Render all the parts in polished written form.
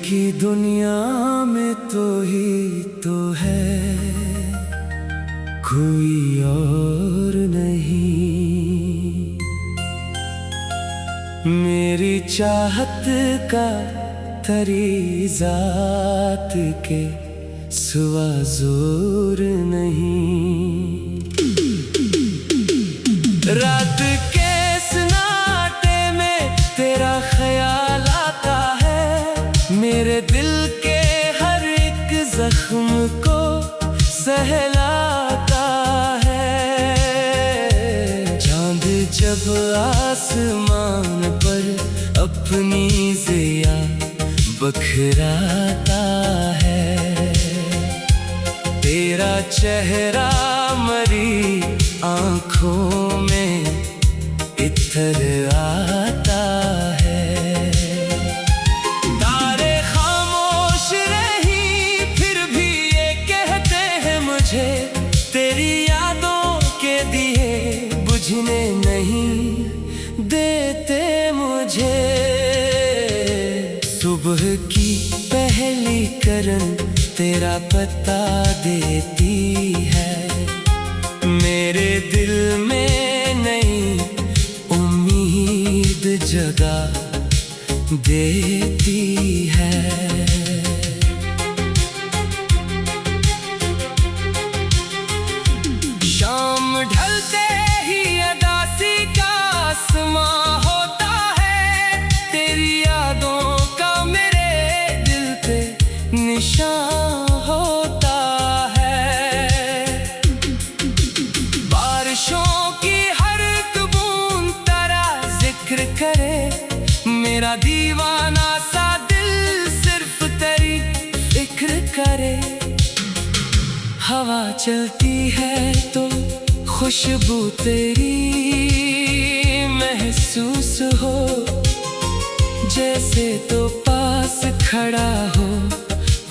की दुनिया में तो ही तो है, कोई और नहीं। मेरी चाहत का तरी ज़ात के सिवा जोर नहीं। रात के सन्नाटे में तेरा ख्याल आता है, मेरे दिल के हर एक जख्म को सहलाता है। चांद जब आसमान पर अपनी ज़िया बखराता है, तेरा चेहरा मरी आँखों में इतर आता है। तारे खामोश रही फिर भी ये कहते हैं मुझे, तेरी यादों के दिए बुझने नहीं देते मुझे। सुबह की पहली किरण तेरा पता देती है, मेरे दिल में नई उम्मीद जगा देती है। शाम ढलते ही अदासी का आसमां होता है, तेरी यादों का मेरे दिल पे निशान होता है। बारिशों की हर एक बूंद तेरा जिक्र करे, मेरा दीवाना सा दिल सिर्फ तेरी फिक्र करे। हवा चलती है तो खुशबू तेरी महसूस हो, जैसे तो पास खड़ा हो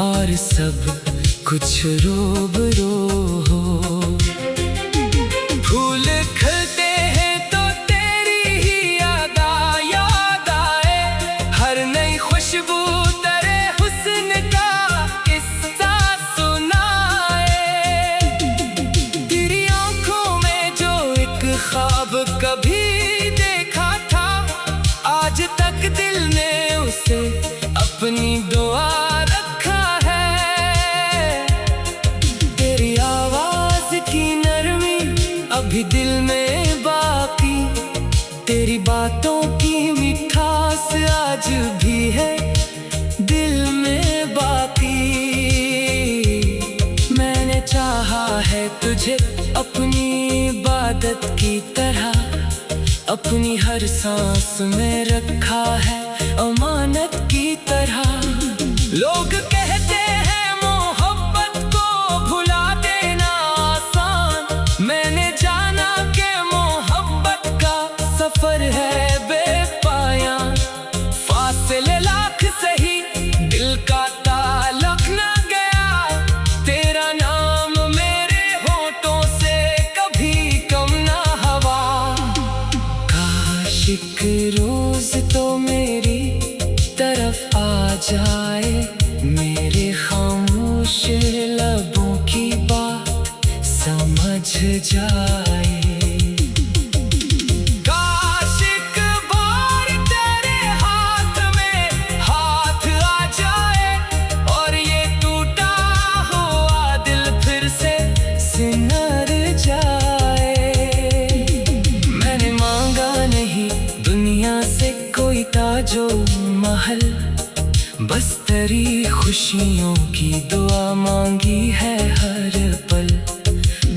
और सब कुछ रोबरो हो। फूल खिलते हैं तो तेरी ही याद आए, हर नई खुशबू तेरे हुस्न का किस्सा सुनाए। तेरी आंखों में जो एक ख्वाब कभी देखा था, आज तक दिल ने उसे अपनी दुआ रखा है। तेरी आवाज की नरमी अभी दिल में बाकी, तेरी बातों की मिठास आज भी है दिल में बाकी। मैंने चाहा है तुझे अपनी इबादत की तरह, अपनी हर सांस में रखा है अमानत की तरह। लोग कहते हैं मोहब्बत को भुला देना आसान, मैंने जाना कि मोहब्बत का सफर है बेपाया। फासले लाख सही दिल का ताल्लुक ना गया, तेरा नाम मेरे होठों से कभी कम ना हवा। काश एक रोज तो मेरी तरफ आ जाए, मेरे खामोश लबों की बात समझ जाए। काश एक बार तेरे हाथ में हाथ आ जाए, और ये टूटा हुआ दिल फिर से सिमर जाए। मैंने मांगा नहीं दुनिया से कोई ताजो महल, बस तेरी खुशियों की दुआ मांगी है हर पल।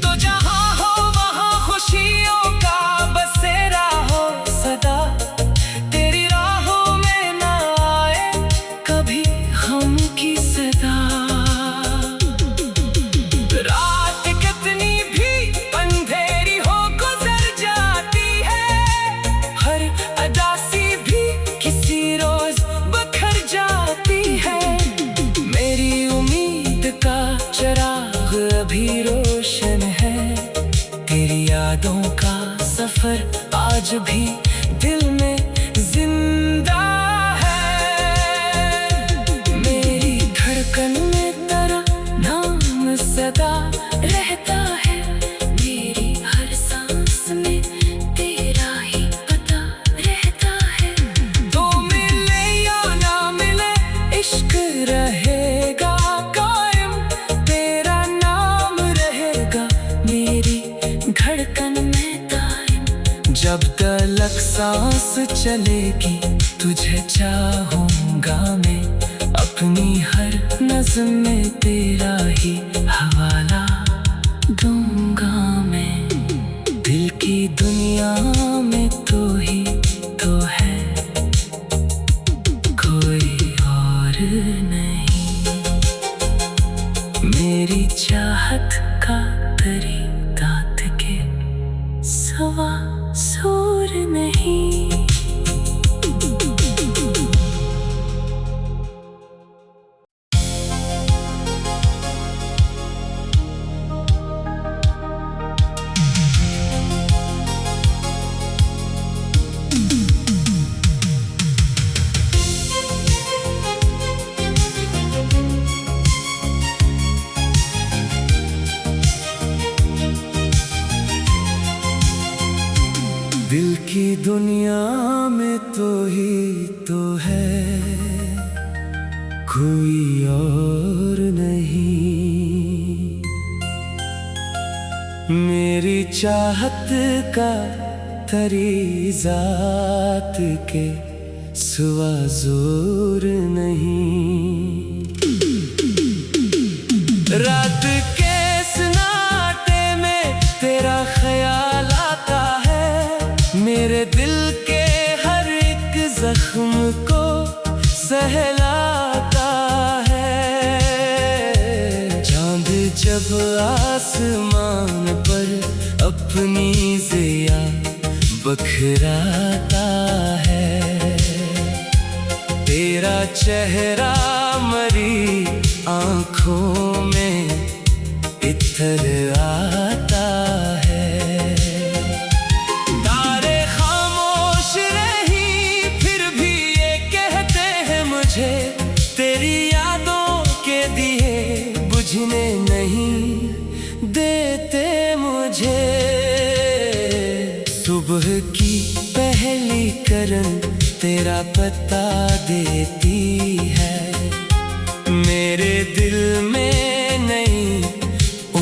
तो जहाँ हो वहाँ खुशियों का बसेरा हो सदा, तेरी राहों में ना आए कभी गम की सदा। रात कितनी भी अंधेरी हो गुजर जाती है, हर अदासी भी किसी रोज बखर जाती है। मेरी उम्मीद का चिराग अभी रोशन है, तेरी यादों का सफर आज भी दिल में जिंदा है। धड़कन में दायम। जब तलक सांस चलेगी तुझे चाहूंगा मैं, अपनी हर नज़्म में तेरा ही हवाला दूंगा मैं। दिल की दुनिया में तो ही तो है, कोई और नहीं। मेरी चाहत का तरीका के सवा सूर नहीं। दिल की दुनिया में तो ही तो है, कोई और नहीं। मेरी चाहत का तरीज़ात के सिवा जोर नहीं। रात के सन्नाटे में तेरा ख्याल आता है, मेरे दिल के हर एक जख्म को सहलाता है। चांद जब आसमान पर अपनी ज़िया बखराता है, तेरा चेहरा मरी आँखों में इतर आता है। तेरी यादों के दिए बुझने नहीं देते मुझे। सुबह की पहली किरण तेरा पता देती है, मेरे दिल में नई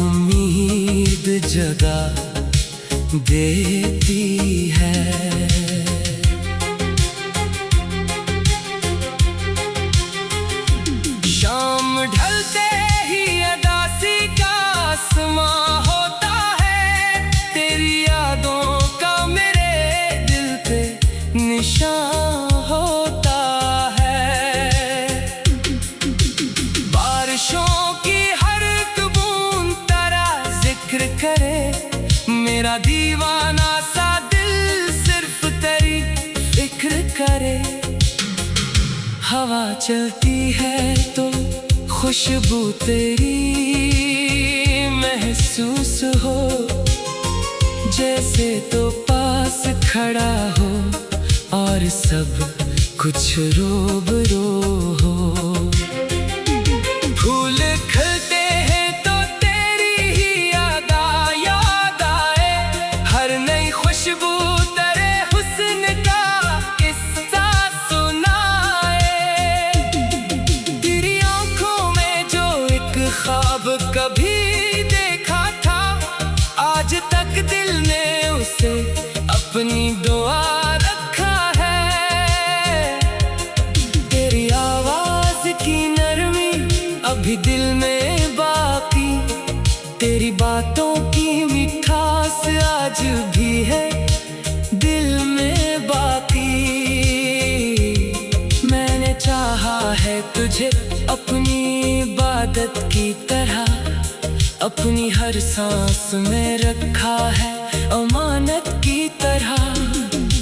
उम्मीद जगा देती है। ढलते ही अदासी का आसमां होता है, तेरी यादों का मेरे दिल पे निशान होता है। बारिशों की हर एक बूंद तेरा जिक्र करे, मेरा दीवाना सा दिल सिर्फ तेरी फिक्र करे। हवा चलती है तो खुशबू तेरी महसूस हो, जैसे तो पास खड़ा हो और सब कुछ रूबरू हो। फूल खिलते हैं तो तेरी ही याद आए, हर नई खुशबू तेरे हुस्न का किस्सा सुनाए। तेरी आंखों में जो एक ख्वाब कभी देखा था, आज तक दिल ने उसे अपनी दुआ रखा है। तेरी आवाज की नरमी अभी दिल में बाकी, तेरी बातों की मिठास आज भी है दिल में बाकी। मैंने चाहा है तुझे अपनी इबादत की तरह, अपनी हर सांस में रखा है अमानत की तरह।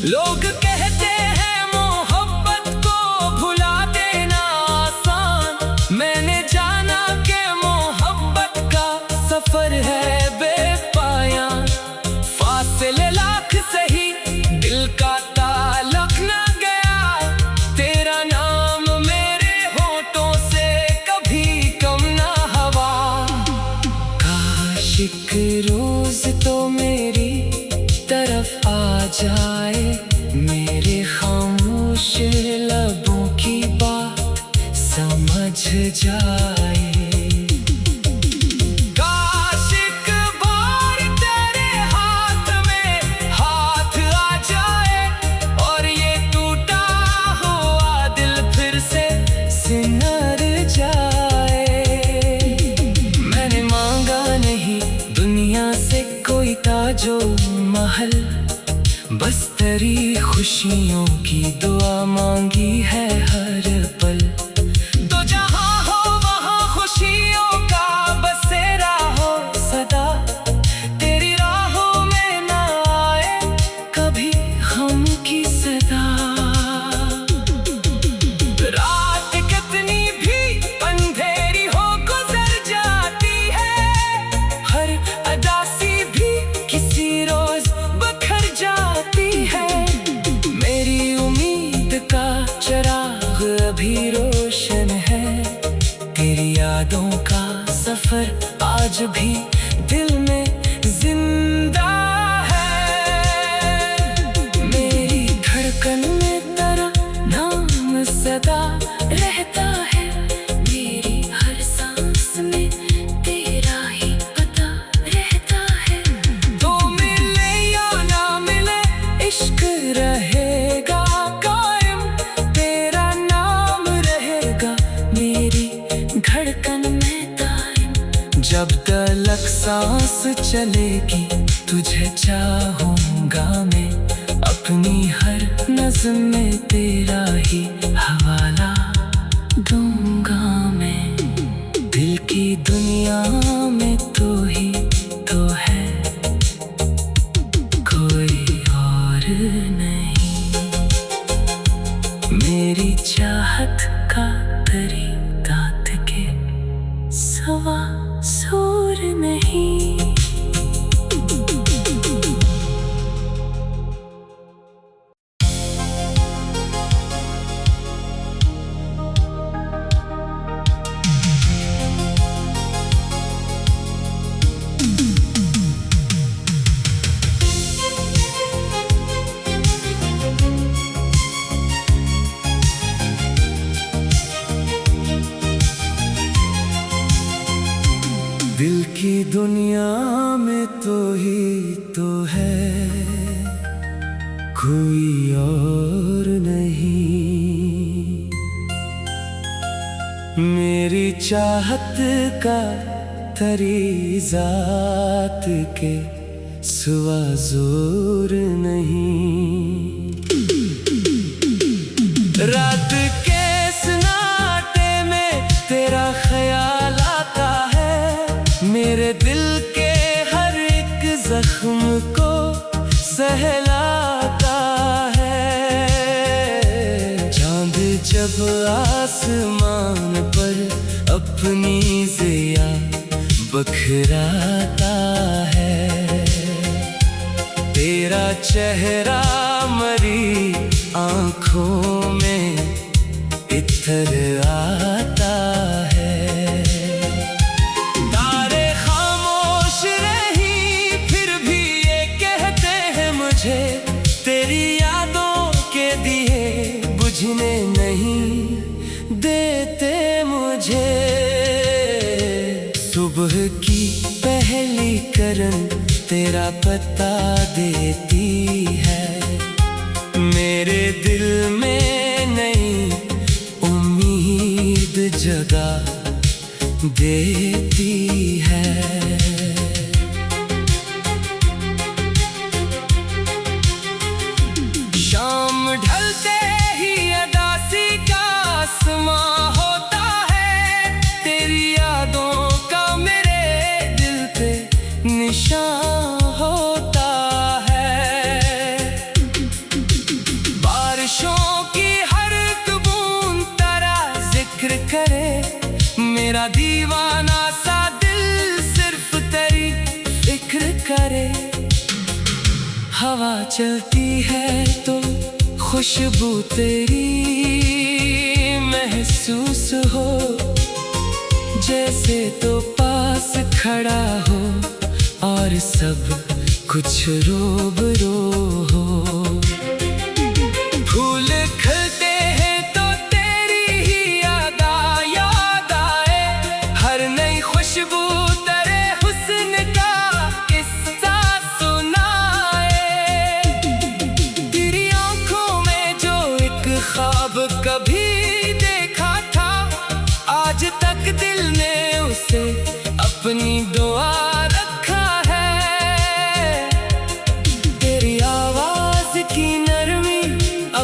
लोग कहते हैं मोहब्बत को भुला देना आसान, मैंने जाना कि मोहब्बत का सफर है बेपाया। फासले लाख सही दिल का ताल्लुक ना गया, तेरा नाम मेरे होठों से कभी कम ना हवा। काश एक रोज तो मेरी तरफ आ जाए, मेरे खामोश लबों की बात समझ जाए। काश एक बार तेरे हाथ जो महल, बस तेरी खुशियों की दुआ मांगी है हर पल। तो जहाँ हो वहाँ खुशियों का बसेरा हो सदा, तेरी राहों में ना आए कभी गम की सदा। रात कितनी भी अंधेरी हो गुजर जाती है, हर अदासी भी किसी रोज बखर जाती है। मेरी उम्मीद का चिराग अभी रोशन है, तेरी यादों का सफर आज भी दिल में जिंदा है। मेरी धड़कन में तेरा नाम सदा रहता है, मेरी हर सांस में तेरा ही पता रहता है। तो मिले या ना मिले इश्क रहेगा कायम, तेरा नाम रहेगा मेरी धड़कन में दायम। जब तलक सांस चलेगी तुझे चाहूंगा मैं, अपनी हर नज़्म में तेरा ही हवाला दूंगा मैं। दिल की दुनिया में तो ही तो है, कोई और नहीं। मेरी चाहत का तरीका के सवा सूर नहीं। दिल की दुनिया में तो ही तो है, कोई और नहीं। मेरी चाहत का तरीज़ात के सिवा जोर नहीं। रात के सन्नाटे में तेरा ख्याल आता है, मेरे दिल के हर एक जख्म को सहलाता है। चांद जब आसमान पर अपनी ज़िया बखराता है, तेरा चेहरा मरी आँखों में इतर आता है। तेरी यादों के दिए बुझने नहीं देते मुझे। सुबह की पहली किरण तेरा पता देती है, मेरे दिल में नई उम्मीद जगा देती है। शाम ढलते ही अदासी का आसमां होता है, तेरी यादों का मेरे दिल पे निशान होता है। बारिशों की हर एक बूंद तेरा जिक्र करे, मेरा दीवाना सा दिल सिर्फ तेरी फिक्र करे। हवा चलती है तो खुशबू तेरी महसूस हो, जैसे तो पास खड़ा हो और सब कुछ रूबरू हो। फूल खिलते हैं तो तेरी ही याद आए, हर नई खुशबू तेरे हुस्न का किस्सा सुनाए। तेरी आंखों में जो एक ख्वाब कभी देखा था, आज तक दिल ने उसे अपनी दुआ रखा है।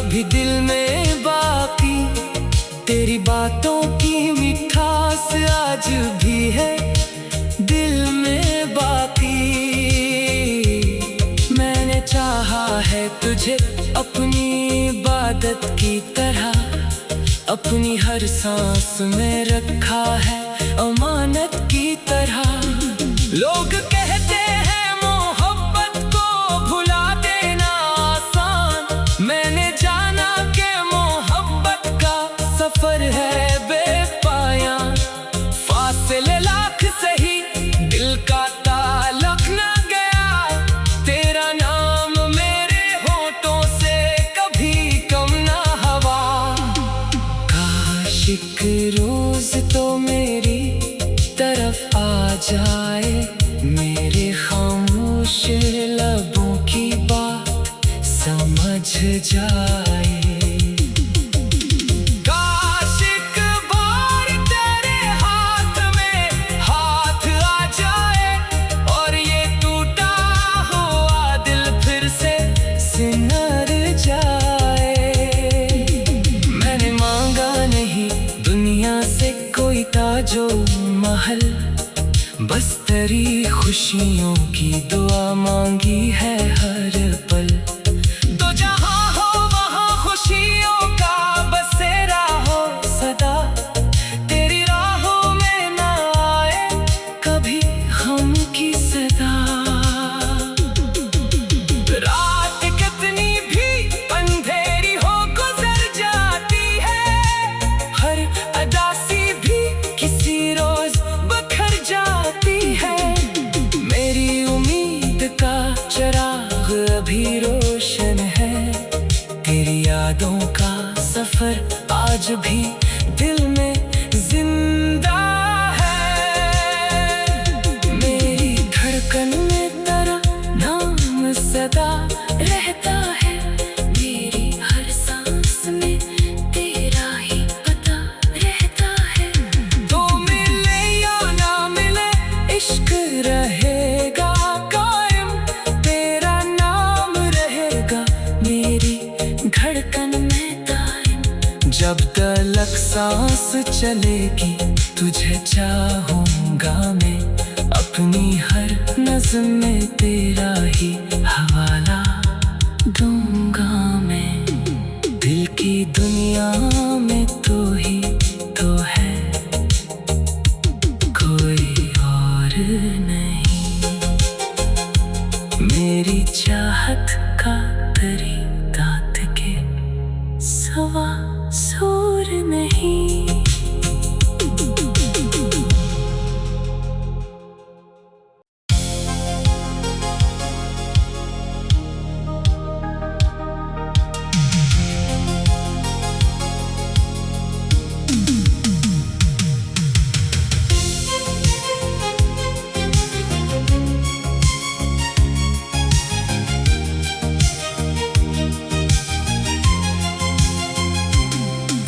भी दिल में बाकी, तेरी बातों की मिठास आज भी है दिल में बाकी। मैंने चाहा है तुझे अपनी इबादत की तरह, अपनी हर सांस में रखा है अमानत की तरह। लोग कहते हैं मोहब्बत को भुला देना आसान, मैंने जाना कि मोहब्बत का सफर है बेपाया। फासले लाख सही दिल का ताल्लुक न गया, तेरा नाम मेरे होठों से कभी कम ना हवा। काश एक रोज तो मेरी तरफ आ जाए, मेरे खामोश लबों की बात समझ जाए। काश एक बार तेरे हाथ में हाथ आ जाए, और ये टूटा हुआ दिल फिर से सिमर जाए। मैंने मांगा नहीं दुनिया से कोई ताजो महल, बस तेरी खुशियों की दुआ मांगी है हर पल। तो जहाँ हो वहाँ खुशियों का बसेरा हो सदा, तेरी राहों में ना आए कभी गम की सदा। रात कितनी भी अंधेरी हो गुजर जाती है, हर अदासी भी किसी रोज बखर जाती है। मेरी उम्मीद का चिराग अभी रोशन है, तेरी यादों का सफर आज भी दिल में जिंदा है। मेरी धड़कन में तेरा नाम सदा रहता है, मेरी हर सांस में तेरा ही पता रहता है। तो मिले या ना मिले इश्क रहेगा कायम, तेरा नाम रहेगा मेरी धड़कन में दायम। जब तलक सांस चलेगी तुझे चाहूंगा मैं, अपनी हर नज़्म में तेरा ही हवाला दूंगा मैं। दिल की दुनिया में तो ही तो है, कोई और नहीं। मेरी चाहत का तरीका के सवा सूर नहीं।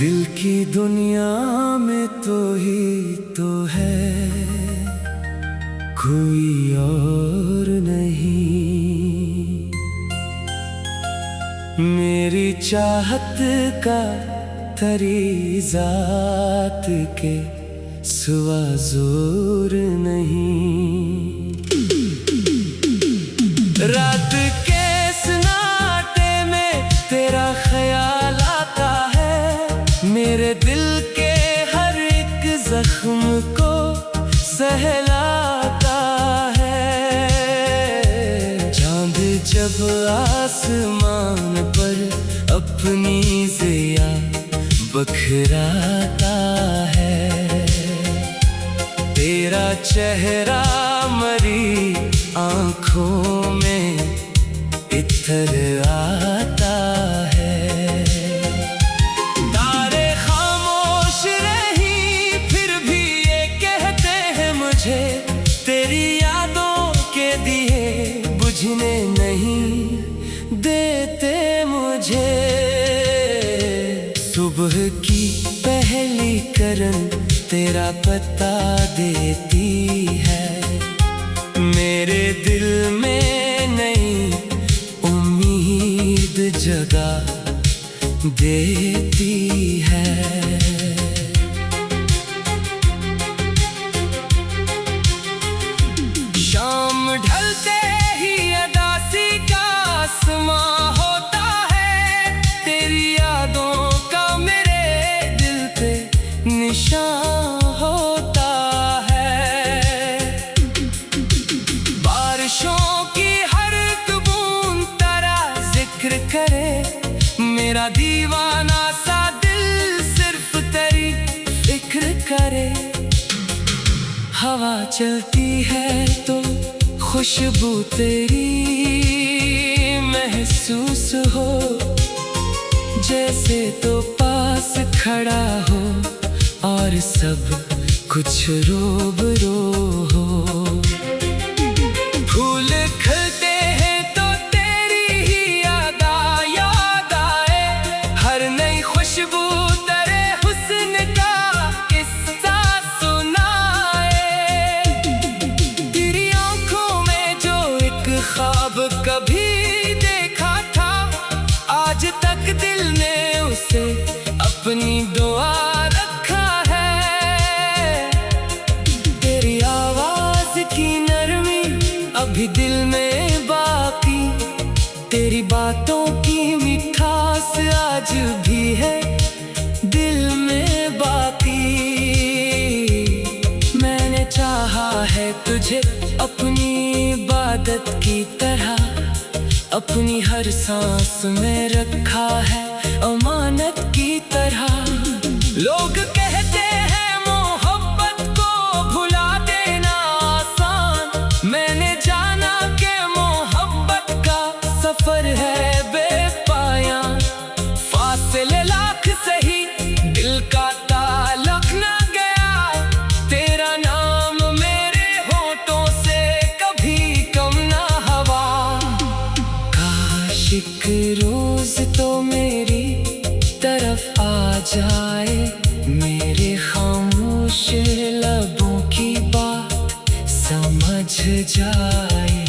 दिल की दुनिया में तो ही तो है, कोई और नहीं। मेरी चाहत का तरीज़ात के सिवा जोर नहीं। रात के सन्नाटे में तेरा ख्याल आता है, मेरे दिल के हर एक जख्म को सहलाता है। चांद जब आसमान पर अपनी ज़िया बखराता है, तेरा चेहरा मरी आँखों में इतर आता है। तारे खामोश रही फिर भी ये कहते हैं मुझे, तेरी यादों के दिए बुझने नहीं देते मुझे। सुबह की पहली किरण तेरा पता देती है, मेरे दिल में नई उम्मीद जगा देती है। शाम ढलते ही अदासी का आसमां होता है, तेरी यादों का मेरे दिल पे निशान होता है। बारिशों की हर एक बूंद तेरा जिक्र करे, मेरा दीवाना सा दिल सिर्फ तेरी फिक्र करे। हवा चलती है तो खुशबू तेरी महसूस हो, जैसे तो पास खड़ा हो और सब कुछ रूबरू हो। फूल खिलते हैं तो तेरी ही याद आए, हर नई खुशबू तेरे हुस्न का किस्सा सुनाए। तेरी आंखों में जो एक ख्वाब कभी देखा था, आज तक दिल ने उसे अपनी दुआ रखा है। तेरी आवाज की नरमी अभी दिल में बाकी, तेरी बातों की मिठास आज भी है दिल में बाकी। मैंने चाहा है तुझे अपनी इबादत की तरह, अपनी हर सांस में रखा है अमानत की तरह। लोग कहते हैं मोहब्बत को भुला देना आसान, मैंने जाना कि मोहब्बत का सफर है बेपाया। फासले लाख सही दिल का ताल्लुक ना गया, तेरा नाम मेरे होठों से कभी कम ना हवा। काश एक रोज तो मेरी तरफ आ जाए, मेरे खामोश लबों की बात समझ जाए।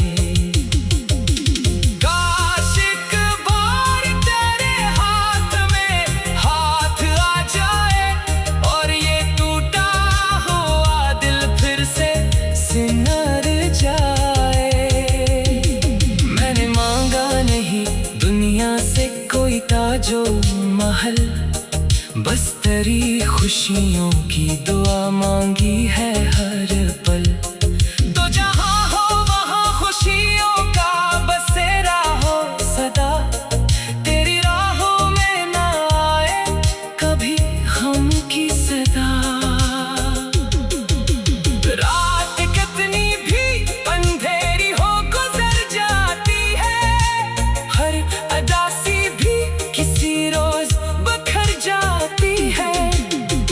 काश एक बार तेरे हाथ में हाथ आ जाए, और ये टूटा हुआ दिल फिर से सिमर जाए। मैंने मांगा नहीं दुनिया से कोई ताजो महल, बस तेरी खुशियों की दुआ मांगी है हर पल। तो जहाँ हो वहाँ खुशियों का बसेरा हो सदा, तेरी राहों में ना आए कभी गम की सदा। रात कितनी भी अंधेरी हो गुजर जाती है, हर अदासी भी किसी रोज बखर जाती है।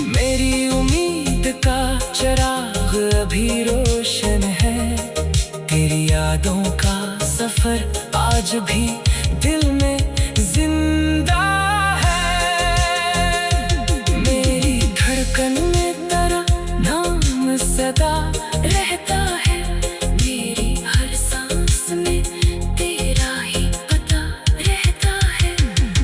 मेरी उम्मीद का चिराग अभी रोशन है, तेरी यादों का सफर आज भी दिल में जिंदा है। मेरी धड़कन में तेरा नाम सदा रहता है, मेरी हर सांस में तेरा ही पता रहता है।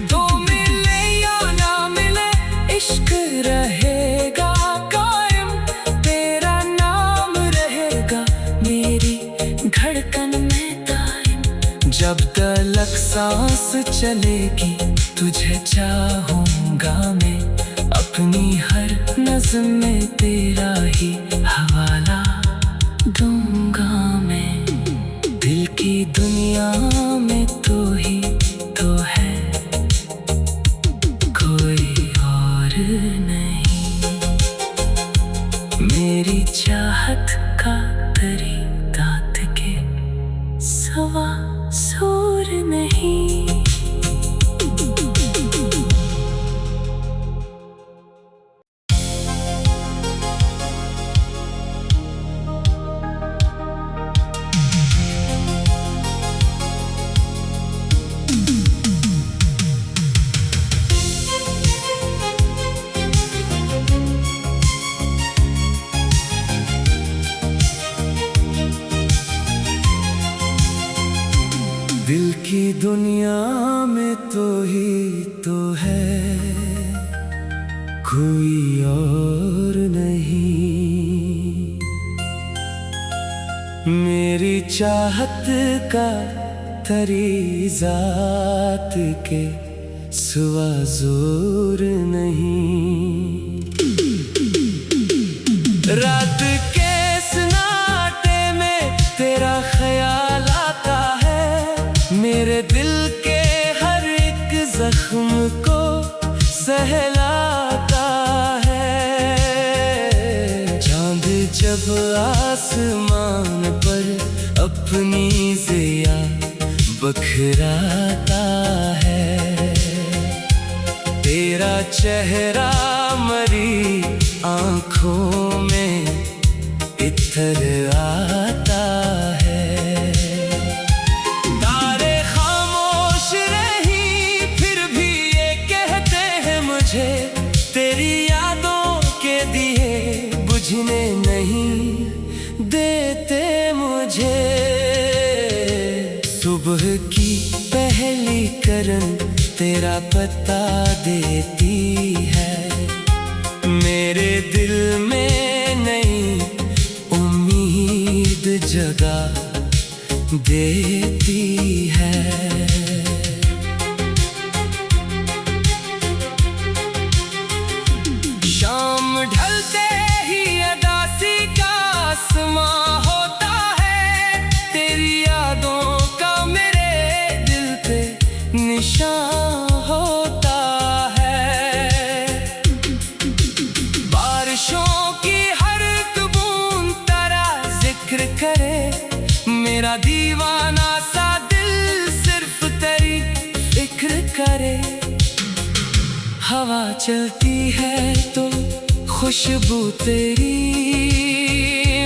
तो मिले या ना मिले इश्क रहेगा कायम, तेरा नाम रहेगा मेरी धड़कन में दायम। जब तलक सांस चलेगी तुझे चाहूंगा मैं, अपनी हर नज़्म में तेरा ही हवाला दूंगा मैं। दिल की दुनिया में तो ही तो है, कोई और नहीं। मेरी चाहत का तरीका के सवा सूर नहीं। दिल की दुनिया में तो ही तो है, कोई और नहीं। मेरी चाहत का तेरी जात के सिवा जोर नहीं। रात के सन्नाटे में तेरा ख्याल आता है, मेरे दिल के हर एक जख्म को सहलाता है। चांद जब आसमान पर अपनी ज़िया बखराता है, तेरा चेहरा मरी आँखों में इतर आता है। तारे खामोश रही फिर भी ये कहते हैं मुझे, तेरी यादों के दिए बुझने नहीं देते मुझे। सुबह की पहली किरण तेरा पता देती है, मेरे दिल में नई उम्मीद जगा देती है। शाम ढलते ही अदासी का आसमां होता है, तेरी यादों का मेरे दिल पे निशान होता है। बारिशों की हर एक बूंद तेरा जिक्र करे, मेरा दीवाना सा दिल सिर्फ तेरी फिक्र करे। हवा चलती है तो खुशबू तेरी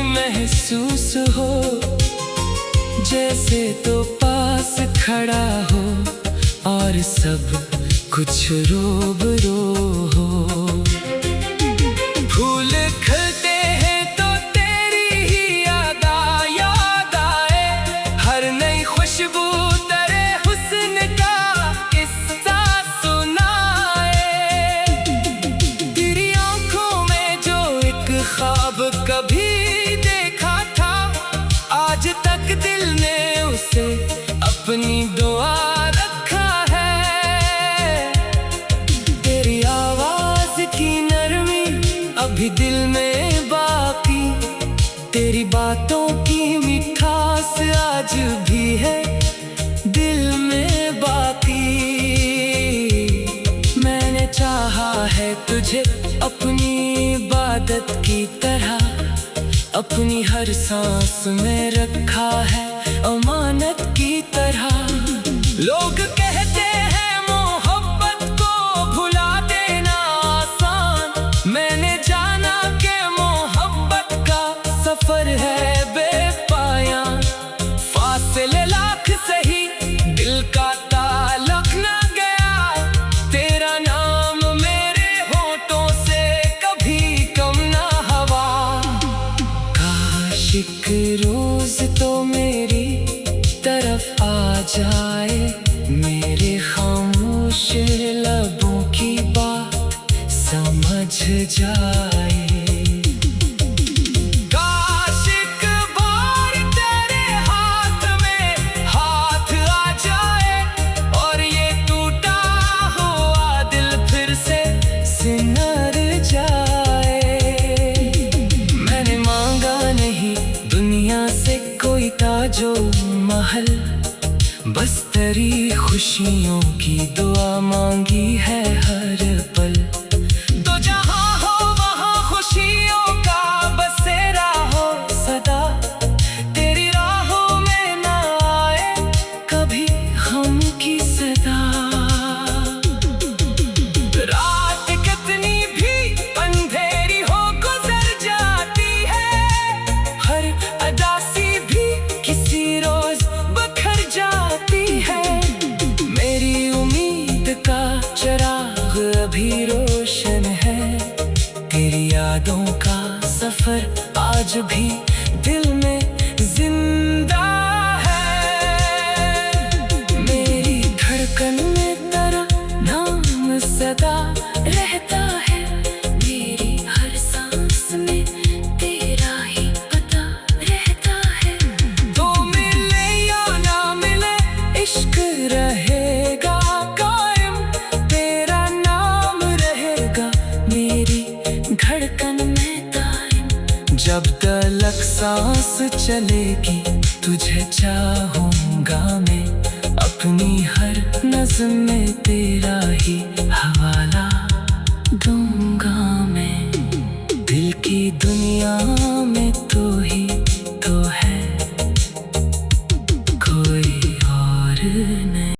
महसूस हो, जैसे तो पास खड़ा हो और सब कुछ रोबरो हो। फूल खिलते हैं तो तेरी ही याद आए, हर नई खुशबू तेरे हुस्न का किस्सा सुनाए। तेरी आंखों में जो एक ख्वाब कभी देखा था, आज तक दिल ने उसे अपनी दुआ रखा है। तेरी आवाज की नरमी अभी दिल में बाकी, तेरी बातों की मिठास आज भी है दिल में बाकी। मैंने चाहा है तुझे अपनी इबादत की तरह, अपनी हर सांस में रखा है अमानत की तरह। लोग कहते हैं मोहब्बत को भुला देना आसान, मैंने जाना कि मोहब्बत का सफर है बेपाया। फासले लाख सही दिल का ताल्लुक ना गया, तेरा नाम मेरे होठों से कभी कम ना हवा। काश एक रोज तो मेरी तरफ आ जाए, मेरे खामोश लबों की बात समझ जाए। काश एक बार तेरे हाथ में हाथ आ जाए, और ये टूटा हुआ दिल फिर से सिमर जाए। मैंने मांगा नहीं दुनिया से कोई ताजो महल, बस तेरी खुशियों की दुआ मांगी है हर पल। तो जहाँ हो वहाँ खुशियों का बसेरा हो सदा, तेरी राहों में ना आए कभी गम की सदा। रात कितनी भी अंधेरी हो गुजर जाती है, हर अदासी भी किसी रोज बखर जाती है। मेरी उम्मीद का चिराग अभी रोशन है, तेरी यादों का सफर आज भी दिल में जिंदा है। धड़कन में दायम। जब तलक सांस चलेगी तुझे चाहूंगा मैं, अपनी हर नज़्म में तेरा ही हवाला दूंगा मैं। दिल की दुनिया